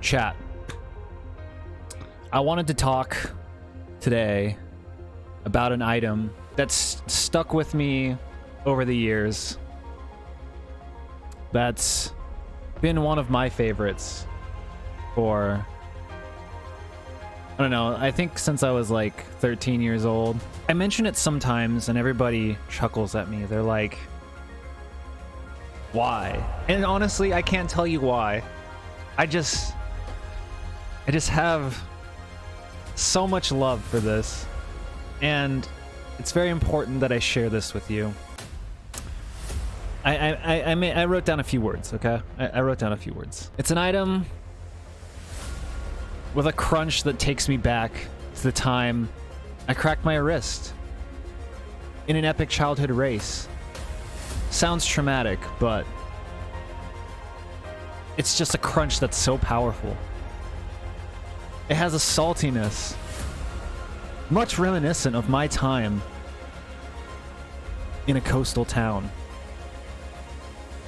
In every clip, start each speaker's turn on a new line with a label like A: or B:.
A: Chat. I wanted to talk today about an item that's stuck with me over the years. That's been one of my favorites for, I don't know, I think since I was like 13 years old. I mention it sometimes and everybody chuckles at me. They're like, why? And honestly, I can't tell you why. I just have so much love for this, and it's very important that I share this with you. I wrote down a few words, okay? I wrote down a few words. It's an item with a crunch that takes me back to the time I cracked my wrist in an epic childhood race. Sounds traumatic, but it's just a crunch that's so powerful. It has a saltiness, much reminiscent of my time in a coastal town.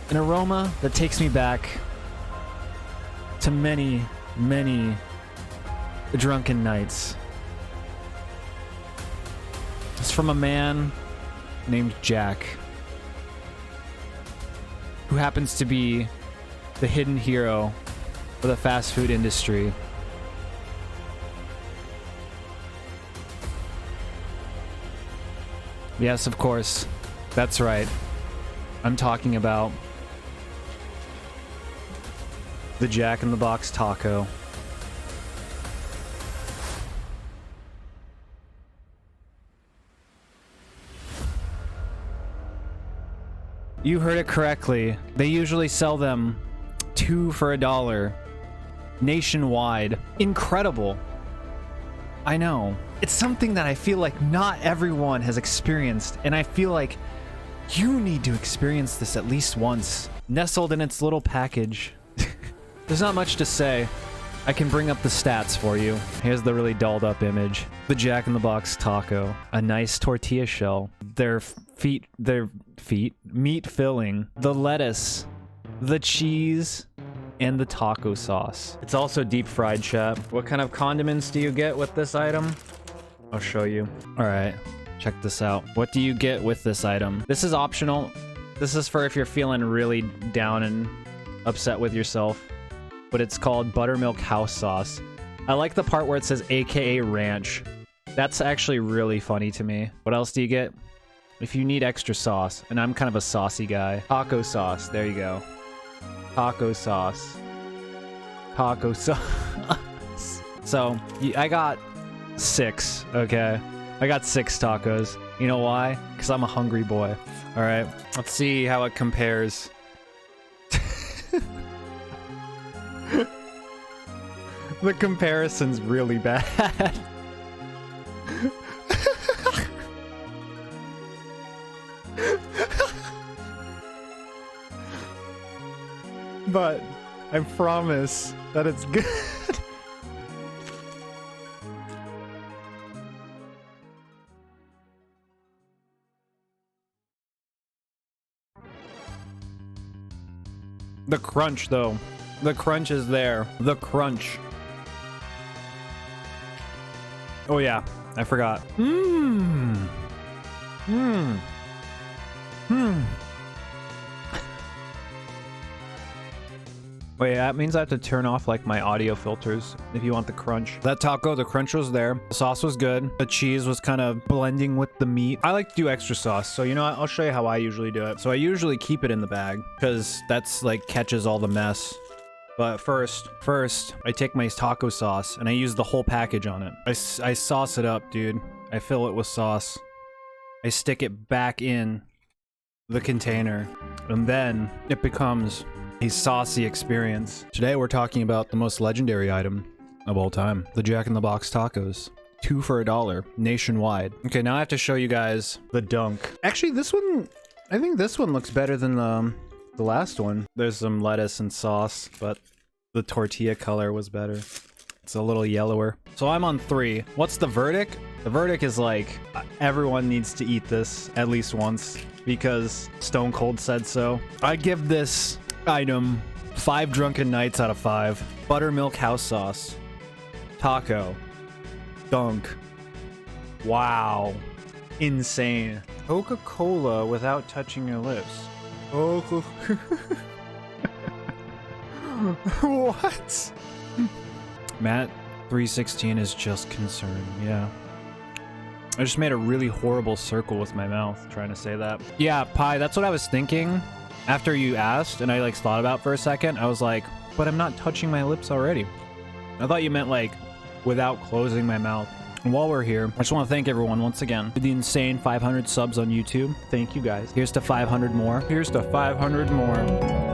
A: An aroma that takes me back to many, many drunken nights. It's from a man named Jack, who happens to be the hidden hero for the fast food industry. Yes, of course. That's right. I'm talking about the Jack in the Box taco. You heard it correctly. They usually sell them 2 for $1 nationwide. Incredible. I know. It's something that I feel like not everyone has experienced, and I feel like you need to experience this at least once. Nestled in its little package. There's not much to say. I can bring up the stats for you. Here's the really dolled up image. The Jack in the Box taco. A nice tortilla shell. Their meat filling. The lettuce. The cheese. And the taco sauce. It's also deep fried, chat. What kind of condiments do you get with this item? I'll show you. All right, check this out. What do you get with this item? This is optional. This is for if you're feeling really down and upset with yourself. But it's called buttermilk house sauce. I like the part where it says AKA ranch. That's actually really funny to me. What else do you get? If you need extra sauce, and I'm kind of a saucy guy. Taco sauce, there you go. Taco sauce. Taco sauce. So, I got 6, okay? I got 6 tacos. You know why? Because I'm a hungry boy. Alright, let's see how it compares. The comparison's really bad. But I promise that it's good. The crunch, though. The crunch is there. The crunch. Oh, yeah. I forgot. Wait, that means I have to turn off like my audio filters if you want the crunch. That taco, the crunch was there. The sauce was good. The cheese was kind of blending with the meat. I like to do extra sauce, so you know what? I'll show you how I usually do it. So I usually keep it in the bag because that's like catches all the mess. But first, I take my taco sauce and I use the whole package on it. I sauce it up, dude. I fill it with sauce. I stick it back in the container, and then it becomes a saucy experience. Today we're talking about the most legendary item of all time, the Jack in the Box tacos. 2 for $1 nationwide. Okay, now I have to show you guys the dunk. Actually, this one, I think this one looks better than the last one. There's some lettuce and sauce, but the tortilla color was better. It's a little yellower. So I'm on 3. What's the verdict? The verdict is like, everyone needs to eat this at least once because Stone Cold said so. I give this item 5 drunken nights out of 5. Buttermilk house sauce. Taco. Dunk. Wow. Insane. Coca-Cola without touching your lips. Oh. What? Matt 316 is just concerned. Yeah. I just made a really horrible circle with my mouth trying to say that. Yeah, Pi, that's what I was thinking after you asked, and I like thought about it for a second. I was like, but I'm not touching my lips already. I thought you meant like without closing my mouth. And while we're here, I just want to thank everyone once again for the insane 500 subs on YouTube. Thank you guys. Here's to 500 more. Here's to 500 more.